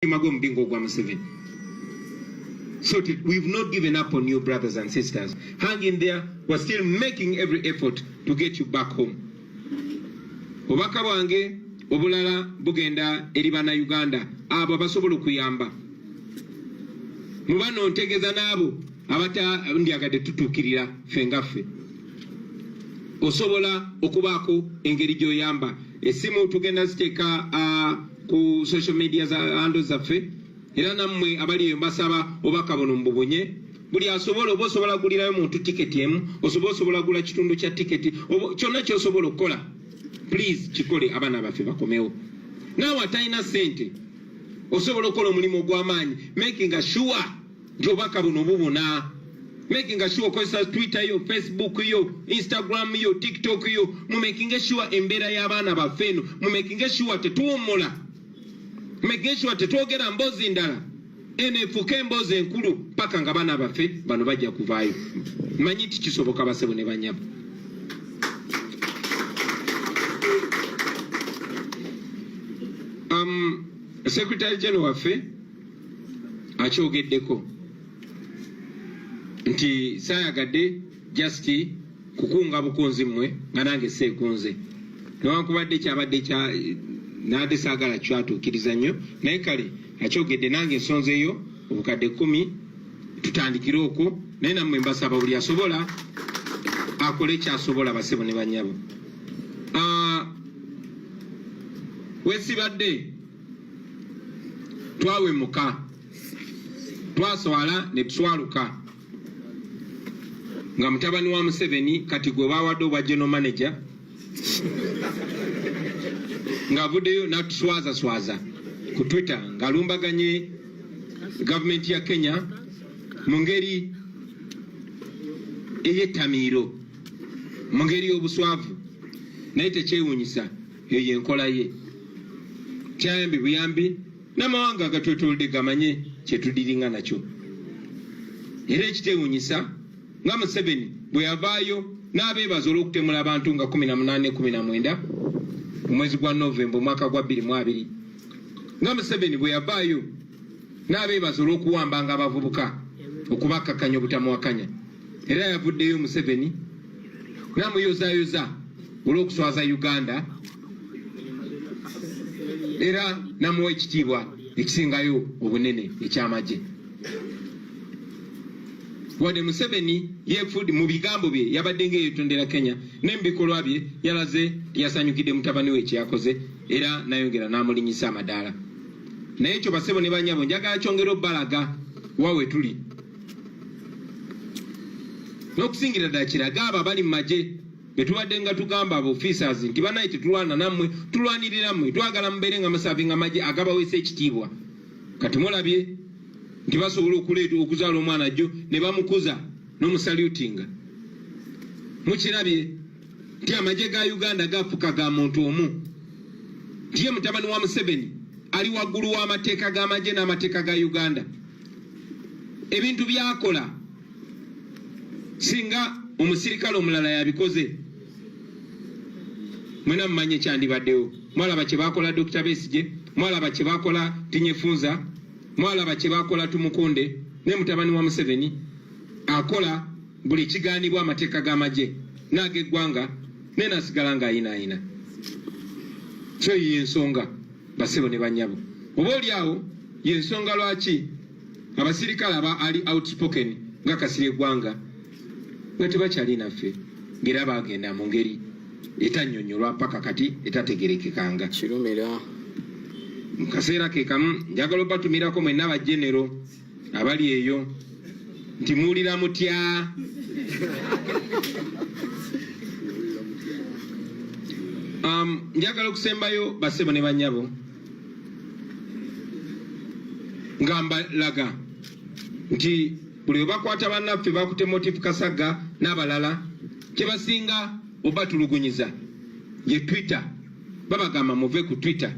tumago mbingo gwa Museveni. So we've not given up on you, brothers and sisters. Hang in there. We're still making every effort to get you back home. Obaka bwange obulala bugenda eri bana Uganda abo basobola okuyamba. Mubano ntegeza nabo abata ndyagadde tutukirira fengaffe. Osobola okubako engeri gy'oyamba. Esimu tugenda ziteeka ku social media handles zaffe. Era nammwe abali mbasaba obaka bono mbubonye. Buli asobola oba osobola gulirayo muntu tiketi emu, osobola gula kitundu kya tiketi, kyonna ky'osobola okukola. Please chikole abana baffe bakomewo. Nawe atalina sente osobola okukola omulimu ogw'amaanyi, making sure nti obubaka buno bubona. Making sure okozesa Twitter yo, Facebook yo, Instagram yo, TikTok yo, mu making sure embeera y'abaana baffe eno, mu making sure tetuwummula, making sure tetwogera mboozi ndala eno efuuka emboozi enkulu paka nga baana baffe bano bajja kuvaayo. Manyi nti kisoboka basebo ne banyabo. Secretary General waffe akyogeddeko nti saayagadde just kukunga bukunzi mmwe nga nange seekunze. Newankubadde kyabadde kya naade saagala kyatuukiriza nnyo, naye kale akyogedde nange ensonzeeyo obukadde 10 tutandikire okwo, naye nammwe mbasaba buli asobola akole kyasobola basebo ne banyabo. Wesibadde twawemuka twaswala ne tuswaluka nga mutabani wa Museveni kati gwe bawadde obwa general manager nga avuddeyo natuswaza ku Twitter ng'alumbaganye government ya Kenya mu ngeri ey'ettamiiro, mu ngeri y'obuswavu, naye tekyewuunyisa eyo y'enkola ye. Kyayambi buyambi n'amawanga agatwetoolodde gamanye kyetudiringa nakyo. Era ekitewuunyisa nga Museveni bwe yavaayo n'abeebaza olw'okutemula abantu nga 18-19 mu mwezi gwa Novemba omwaka gwa 2020. Nga Museveni bwe yavaayo n'abeebaza olw'okuwambanga abavubuka okubakkakkanya obutamuwakanya. Era yavuddeyo Museveni n'amuyozaayoza olw'okuswaza Uganda era namuwa ekitiibwa ekisingayo obunene ekyamagye. Wadde Museveni yeefudde mu bigambo bye yabadde ng'eyeetondera Kenya n'ebikolwa bye yalaze yasanyukidde mutabani we kyeyakoze era nayongera n'amulinyisa amadaala. Naye ekyo basebo ne banyabo njagala kyongera obbalaga wawe tuli n'okusingira ddala kiraga abo abali mu magye betubadde nga tugamba abo officers nti banaye tetulwana nammwe, tulwanirira mmwe, twagala mubeere nga musavinga amagye agabaweesa ekitiibwa. Kati mulabye nti basobola okuleeta okuzaala omwana jjo ne bamukuza n'omusalutinga. Mukirabye nti amagye ga Uganda gafuka ga muntu omu, nti ye mutabani wa Museveni ali waggulu w'amateeka g'amagye n'amateeka ga Uganda. Ebintu byakola singa omusirikale omulala yabikoze mwena mumanye kyandibaddewo. Mwalaba kye bakola Dr. Besigye, mwalaba kye bakola Tinyefunza, mwalaba kye bakola Tumukunde, ne mutabani wa Museveni akola buli kigaanibwa amateeka g'amagye n'ag'eggwanga nenasigala ng'ayinaayina. So y'ensonga basebo ne banyabo. Oba oli awo y'ensonga lwaki abasirikale aba ali outspoken nga Kasirye eggwanga nga tebakyali naffe ng'era bagenda mu ngeri etannyonnyolwa paka kati etategerekekanga. Kirumira mu kaseera ke kamu njagala obatumirako mwenna abajenero abali eyo nti muwulira mutya. Njagala okusembayo basebo ne banyabo nga mbalaga nti buli bakwata bannaffe bakute Motive Kasagga n'abalala kyebasinga obatulugunyiza ye Twitter. Babagamba muve ku Twitter.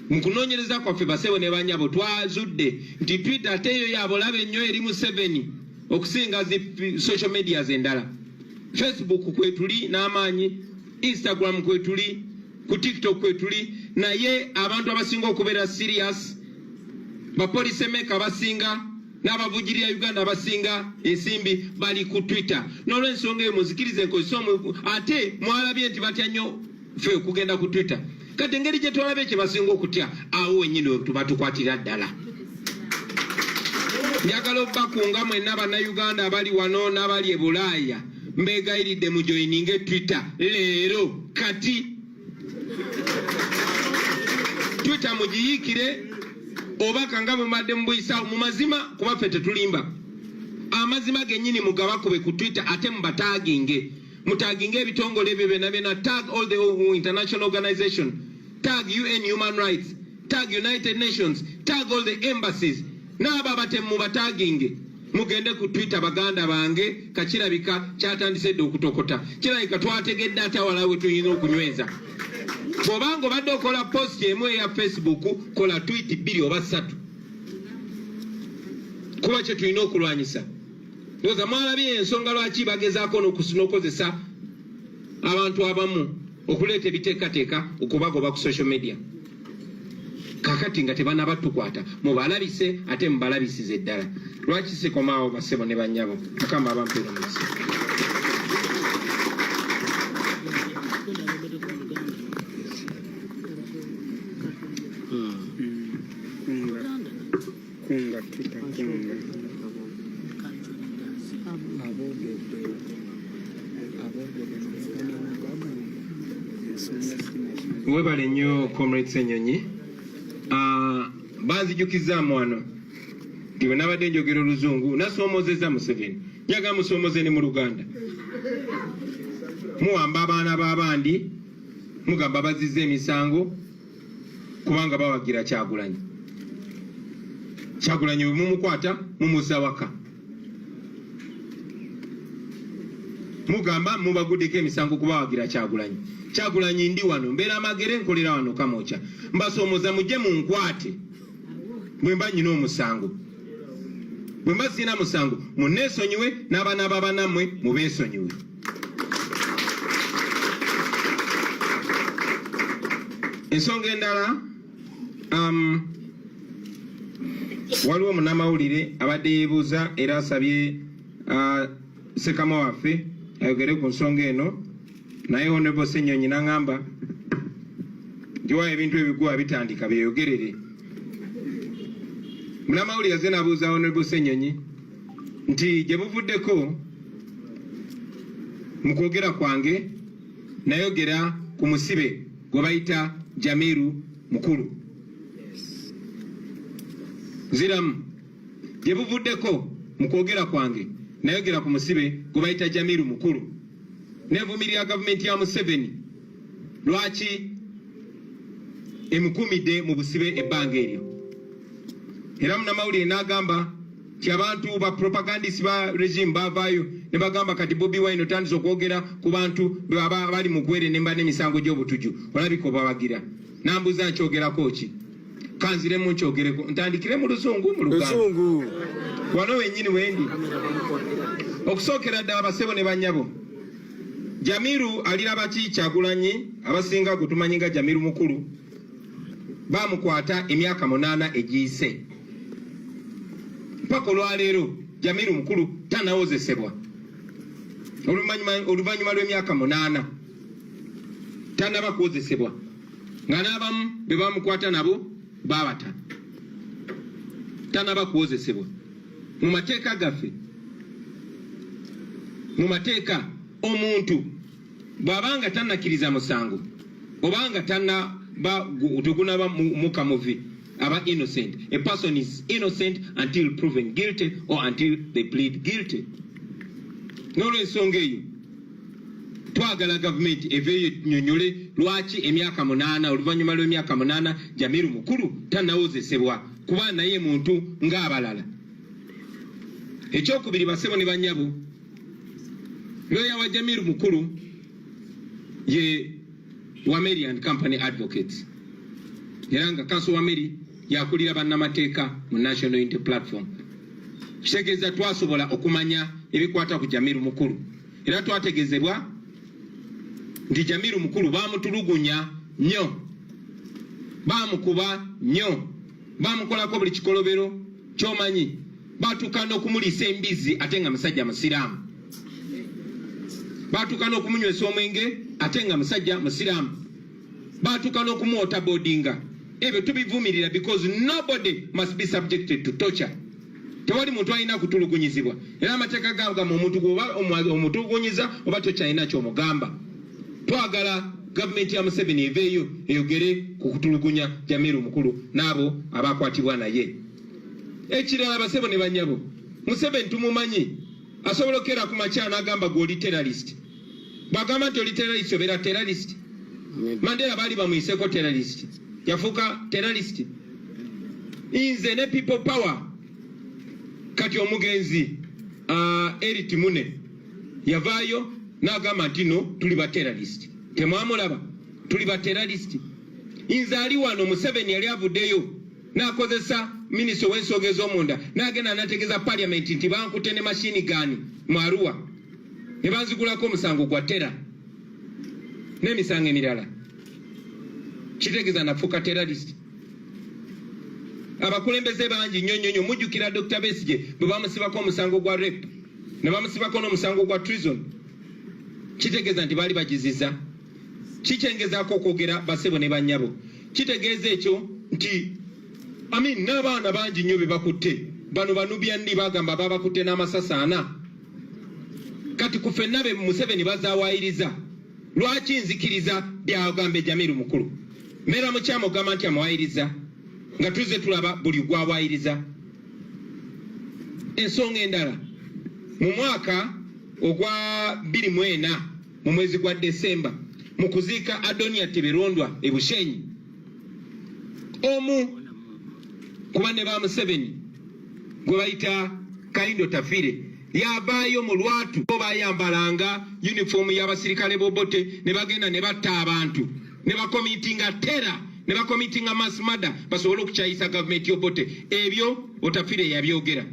Mu kunoonyereza kwaffe basebo ne banyabo twazudde nti Twitter ateeyo yabolabe ennyo eri Museveni okusinga zi social media endala. Facebook kwetuli n'amaanyi, Instagram kwetuli, ku TikTok kwetuli, naye abantu abasinga okubeera serious bapolisi emeka basinga n'abavugirira Uganda basinga ensimbi bali ku Twitter. N'olw'ensonga eyo muzikirize nkozesa ate mwalabye nti batya nnyo ffe okugenda ku Twitter. Kati engeri gye twalabe kye basinga okutya awo wennyini tuba tukwatira ddala. Njagala okubakunga mwenna bannayuganda abali wano n'abali e Bulaaya mbeegayiridde mu joyininge Twitter leero kati. Twitter mugiyiikire obaka nga mumadde mubuyisa mu mazima kuba ffe tetulimba. Amazima gennyini mugabakube ku Twitter ate mubataginge. Mutaginge ebitongole ebyo byonna tag all the international organization, tag UN Human Rights, tag United Nations, tag all the embassies. N'abo abatemu bataginge mugende ku Twitter baganda bange kakirabika kyatandise dde okutokota. Kirabika twategedde ate awalawe tuyina okunyweza. Bw'obanga obadde okola post emu eya Facebook kola tweet 2 oba 3. Kuba kye tulina okulwanyisa. Ndoza mwalabye ensonga lwaki bagezaako n'okozesa abantu abamu okuleeta ebiteekateeka okubagoba ku social media. Kakati nga tebanaba tukwata mubalabise ate mubalabisize ddala. Lwaki sikomaawo basebo ne bannyabo Mukama abampeera omukisa. Webale nnyo Comrade Ssenyonyi. Banzijukizaamu wano nti bwe nabadde njogera Oluzungu nasoomozeza Museveni. Njaga musoomoze ne mu Luganda. Muwamba abaana b'abandi mugamba bazizza emisango kubanga bawagira Kyagulanyi. Kyagulanyi bwe mumukwata mumuzza waka. Mugamba mubaguddeko emisango kubawagira Kyagulanyi. Kyagulanyi ndi wano mbeera amagere nkolera wano Kamwokya. Mbasoomoza mujje munkwate bwe mba nyina omusango. Bwe mba sina musango munneesonyiwe n'abaana b'abanammwe mubeesonyiwe. Ensonga endala waliwo munnamawulire abadde yeebuuza era asabye Ssekama waffe ayogere ku nsonga eno. Naye Honorable Ssenyonyi n'angamba nti wa ebintu ebiguwa bitandika byeyogerere. Munnamawulire yazze n'abuuza Honorable Ssenyonyi nti gye buvuddeko mu kwogera kwange nayogera ku musibe gwe bayita Jamiru Mukulu. Nziramu gye buvuddeko mu kwogera kwange nayogera ku musibe gwe bayita Jamiru Mukulu. Nevumirira gavumenti ya Museveni lwaki emukumidde mu busibe ebbanga eryo. Era munnamawulire n'agamba nti abantu ba propagandist ba regime bavaayo ne bagamba kati Bobi Wine otandise okwogera ku bantu bali mu gwere nemba n'emisango gy'obutuju olabika obawagira. Nambuza nkyogerako ki? Kanziremu nkyogereko ntandikire mu Luzungu mu Luganda. Wano wennyini wendi. Okusookera ddala basebo ne bannyabo. Jamiru aliraba ki Kyagulanyi abasinga gutumanyi nga Jamiru Mukulu bamukwata emyaka 8 egiyise. Mpaka olwaleero Jamiru Mukulu tanawozesebwa. Oluvannyuma lw'emyaka 8 tanaba kuwozesebwa nga n'abamu be bamukwata nabo babata. Tanaba kuwozesebwa. Mu mateeka gaffe, mu mateeka omuntu bw'abanga tannakiriza musango obanga tugunaba mukamuvi aba innocent. A person is innocent until proven guilty or until they plead guilty. N'olw'ensonga eyo twagala gavumenti eveeyo nnyonnyole lwaki emyaka 8 oluvannyuma lw'emyaka 8 Jamiru Mukulu tannawozesebwa kuba naye muntu ng'abalala. Ekyokubiri basebo ne bannyabo, lawyer wa Jamiru Mukulu ye Wameri and Company Advocates. Era nga Council Wameri yakulira bannamateeka mu National Unity Platform. Kitegeeza twasobola okumanya ebikwata ku Jamiru Mukulu. Era twategezebwa nti Jamiru Mukulu baamutulugunya nnyo, baamukuba nnyo, bamukolako buli kikolobero kyomanyi batukana okumulisa embizi ate nga musajja musiraamu batukana okumunywesa omwenge ate nga musajja musiraamu batukana okumuota boardinga ebyo tubivumirira because nobody must be subjected to torture tewali muntu alina kutulugunyizibwa era amateeka gagamba omuntu gwoba omutulugunyiza oba tokyalina kyomugamba twagala gavumenti ya Museveni eveeyo eyogere ku kutulugunya Jamiru mukulu n'abo abakwatibwa naye ekirala basebo ne banyabo Museveni tumumanyi asobola okera ku makya n'agamba gw'oli terrorist bagamba nti oli terrorist obeera terrorist Mandela baali bamuyiseko terrorist yafuuka terrorist nze ne people power kati omugenzi Erit Mune yavaayo n'agamba nti no tuli ba terrorist temwamulaba tuli ba terrorist nze ali wano Museveni yali avuddeyo n'akozesa minisita w'ensonga ez'omunda n'agenda n'ategeeza parliament nti bankute ne mashini gani mu Arua ne banzigulako omusango gwa tera n'emisango emirala kitegeeza nafuuka terrorist abakulembeze bangi nnyo mujjukira Dr. Besigye bwe bamusibako omusango gwa rape ne bamusibako n'omusango gwa treason kitegeeza nti baali bagiziza kikyengezaako okwogera basebo ne bannyabo kitegeeza ekyo nti n'abaana bangi nnyo be bakutte bano banubyandi bagamba babakutte n'amasasaana kati ku ffenna be Museveni bazawaayiriza lwaki nzikiriza byagambe Jamiru mukulu mbeera mukyama ogamba nti amuwaayiriza nga tuze tulaba buli gwawaayiriza ensonga endala mu mwaka ogwa 24 mu mwezi gwa Desemba mu kuziika Adonia Teberondwa e Bushenyi omu kuba ne ba Museveni gwe bayita Kaindo Tafire yavaayo mu lwatu bayambalanga uniform y'abasirikale bobote ne bagenda ne batta abantu ne bakomitinga terror ne bakomitinga mass murder basobole okukyayisa gavumenti y'obote ebyo Otafire yabyogera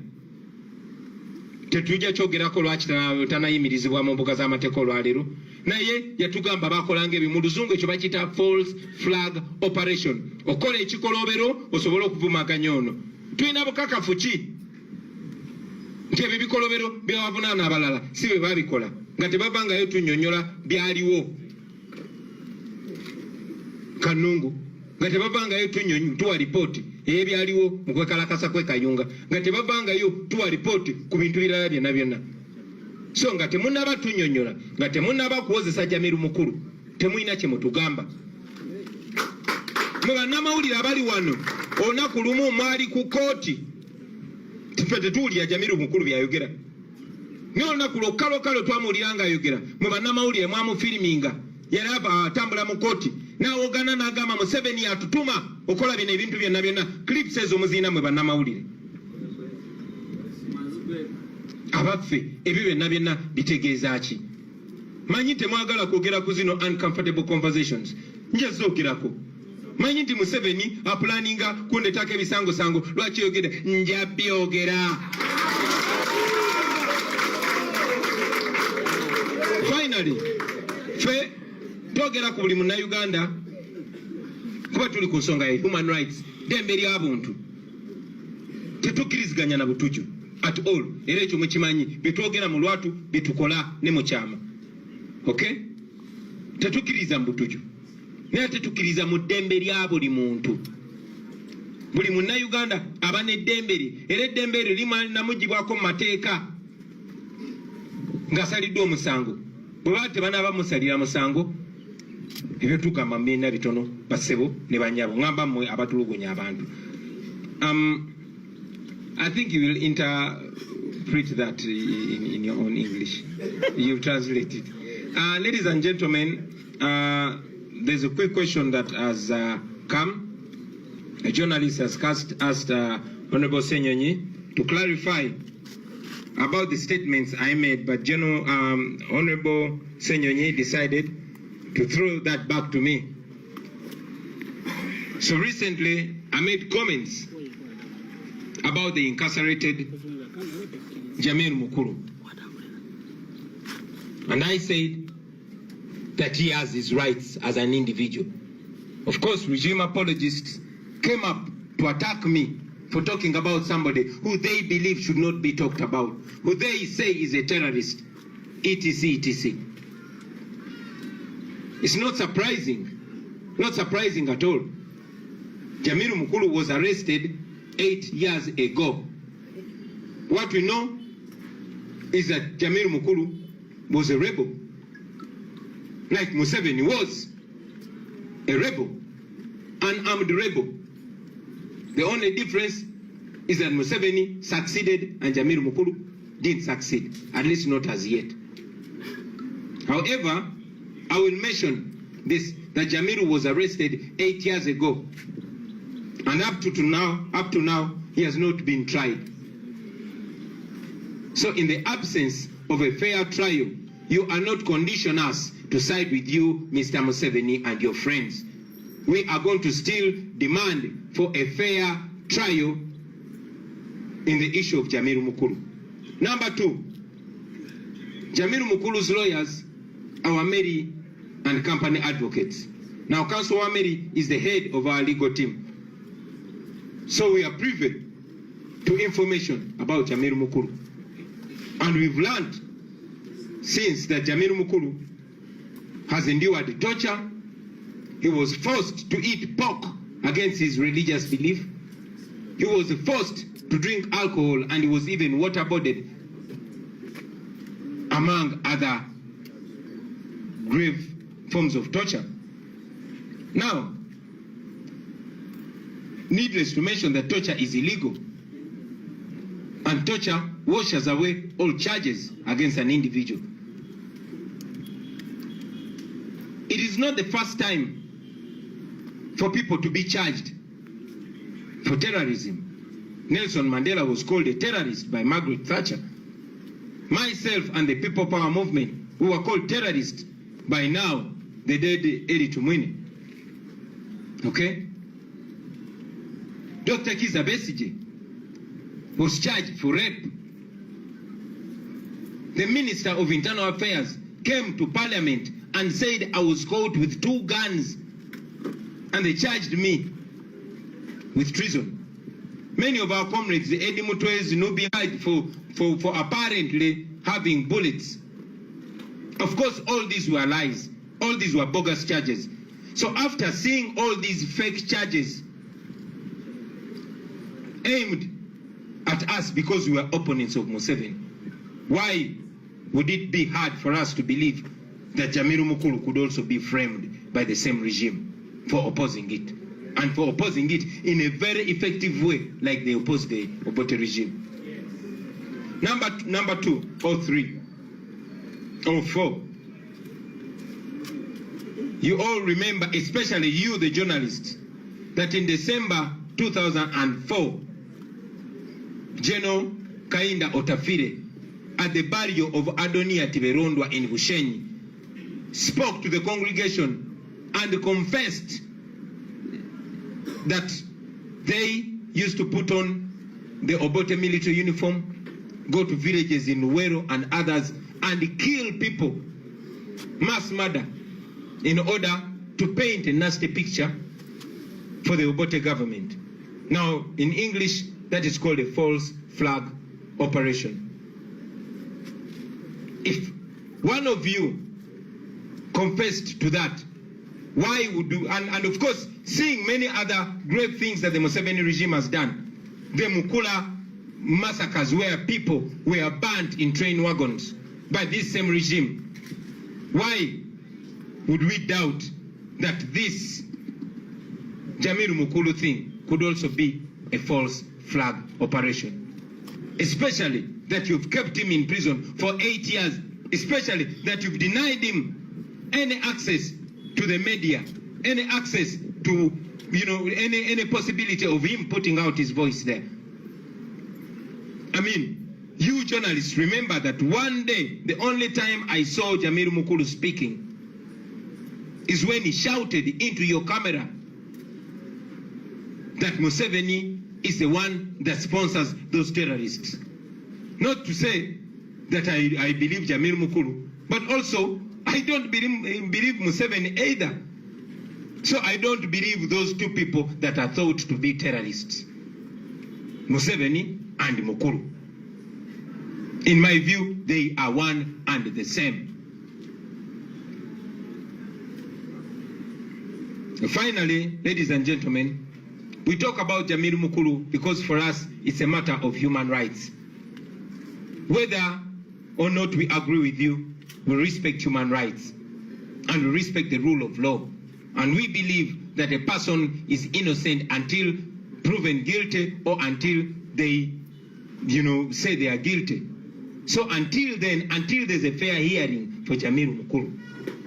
tetujja kyogerako lwaki tanayimirizibwa mu mbuga z'amateeka olwaleero naye yatugamba bakolanga ebyo mu luzungu ekyo bakiyita false flag operation okola ekikolobero osobole okuvumaganya ono tulina bukakafu ki nti ebyo bikolobero byawavunaana abalala si bwe babikola nga tebavangayo tunnyonnyola byaliwo Kanungu nga tebavangayo tuwa lipooti eyebyaliwo mu kwekalakasa kwekayunga nga tebavangayo tuwa lipooti ku bintu birala byonna byonna so nga temunaba tunnyonnyola nga temunaba kuwozesa Jamiru mukulu temulina kye mutugamba mwe bannamawulire abali wano olunaku lumu mwali ku kooti ffe tetuwulira Jamiru mukulu byayogera naye olunaku lwokkalokkalo twamuwulira ng'ayogera mwe bannamawulire mwamufiriminga yali atambula mu kooti n'awoogana n'agamba Museveni atutuma okola bino ebintu byonna byonna clips ezo muziina mwe bannamawulire abaffe ebyo byonna byonna bitegeeza ki manyi temwagala kwogera ku zino uncomfortable conversations njazza ogerako manyi nti Museveni apulaninga kundetako ebisangosango lwaki yogera nja byogera finally fe twogera ku buli munnayuganda kuba tuli ku nsonga ya human rights dembe ly'abuntu tetukkiriziganya na butuju at all era ekyo mukimanyi byetwogera mu lwatu byetukola ne mu kyama okay tetukkiriza mu butuju naye tetukkiriza mu ddembe lya buli muntu buli munnayuganda aba n'eddembe lye era eddembe eryo linamugibwako mu mateeka ng'asaliddwa omusango bwe baba tebanaaba musalira musango ebyo tugamba mbiina bitono basebo ne banyabo ngamba mmwe abatulugunya abantu I think you will interpret that in your own English. You translate it. Ladies and gentlemen, there's a quick question that has come. A journalist has asked Honorable Senyonyi to clarify about the statements I made, but Honorable Senyonyi decided to throw that back to me. So recently, I made comments about the incarcerated Jamiru Mukulu. And I said that he has his rights as an individual. Of course, regime apologists came up to attack me for talking about somebody who they believe should not be talked about, who they say is a terrorist, etc., etc. It's not surprising at all. Jamiru Mukulu was arrested 8 years ago. What we know is that Jamiru Mukulu was a rebel, like Museveni was a rebel, an armed rebel. The only difference is that Museveni succeeded and Jamiru Mukulu didn't succeed, at least not as yet. However, I will mention this, that Jamiru was arrested 8 years ago, and up to now, he has not been tried. So in the absence of a fair trial, you are not conditioning us to side with you, Mr. Museveni, and your friends. We are going to still demand for a fair trial in the issue of Jamiru Mukulu. Number 2, Jamiru Mukulu's lawyers are Wameri and company advocates. Now, Council Wameri is the head of our legal team. So we are privy to information about Jamiru Mukulu. And we've learned since that Jamiru Mukulu has endured torture. He was forced to eat pork against his religious belief. He was forced to drink alcohol, and he was even waterboarded, among other grave forms of torture. Now, needless to mention that torture is illegal, and torture washes away all charges against an individual. It is not the first time for people to be charged for terrorism. Nelson Mandela was called a terrorist by Margaret Thatcher. Myself and the People Power Movement, we were called terrorists by now the dead Eri Tumwine. Okay? Dr. Kiza Besigye was charged for rape. The Minister of Internal Affairs came to Parliament and said I was caught with 2 guns, and they charged me with treason. Many of our comrades, the Eddie Mutwez, Nubiad, for apparently having bullets. Of course, all these were lies. All these were bogus charges. So after seeing all these fake charges aimed at us because we were opponents of Museveni, why would it be hard for us to believe that Jamiru Mukulu could also be framed by the same regime for opposing it, and for opposing it in a very effective way, like they opposed the Obote regime? Number 2 or 3 or 4. You all remember, especially you, the journalists, that in December 2004, General Kainda Otafire, at the burial of Adonia Tiberondwa in Bushenyi, spoke to the congregation and confessed that they used to put on the Obote military uniform, go to villages in Luwero and others, and kill people, mass murder, in order to paint a nasty picture for the Obote government. Now, in English, that is called a false flag operation. If one of you confessed to that, why would you, and of course, seeing many other great things that the Museveni regime has done, the Mukula massacres where people were burnt in train wagons by this same regime, why would we doubt that this Jamiru Mukulu thing could also be a false flag operation? Especially that you've kept him in prison for 8 years, especially that you've denied him any access to the media, any access to, any possibility of him putting out his voice there. I mean, you journalists remember that one day, the only time I saw Jamiru Mukulu speaking is when he shouted into your camera that Museveni is the one that sponsors those terrorists. Not to say that I believe Jamiru Mukulu, but also I don't believe Museveni either. So I don't believe those two people that are thought to be terrorists, Museveni and Mukuru. In my view, they are one and the same. Finally, ladies and gentlemen, we talk about Jamil Mukuru because for us it's a matter of human rights. Whether or not we agree with you, we respect human rights and we respect the rule of law. And we believe that a person is innocent until proven guilty or until they, say they are guilty. So until then, until there's a fair hearing for Jamil Mukuru,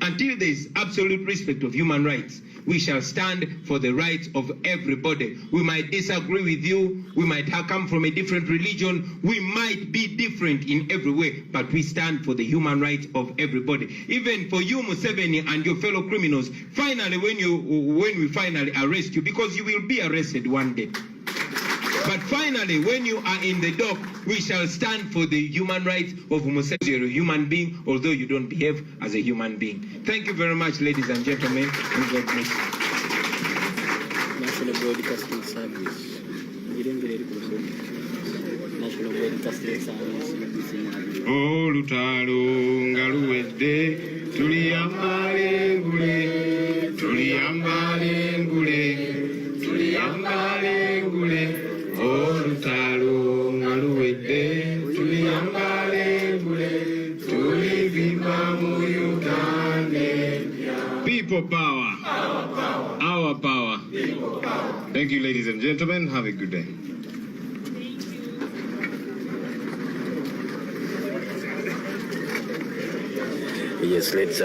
until there is absolute respect of human rights, we shall stand for the rights of everybody. We might disagree with you, we might have come from a different religion, we might be different in every way, but we stand for the human rights of everybody. Even for you, Museveni, and your fellow criminals, finally, when we finally arrest you, because you will be arrested one day. But finally, when you are in the dock, we shall stand for the human rights of Museveni. You're a human being, although you don't behave as a human being. Thank you very much, ladies and gentlemen, and God bless you. National Broadcasting Service. National Broadcasting Service. Olutalo ngaluwedde tuliyambale ngule tuliyambale ngule tuliyambale ngule olutalo ngaluwedde tuliyambale ngule tulivimba mu Uganda. People power. Our power. People power. Thank you, ladies and gentlemen. Have a good day. Yes, let's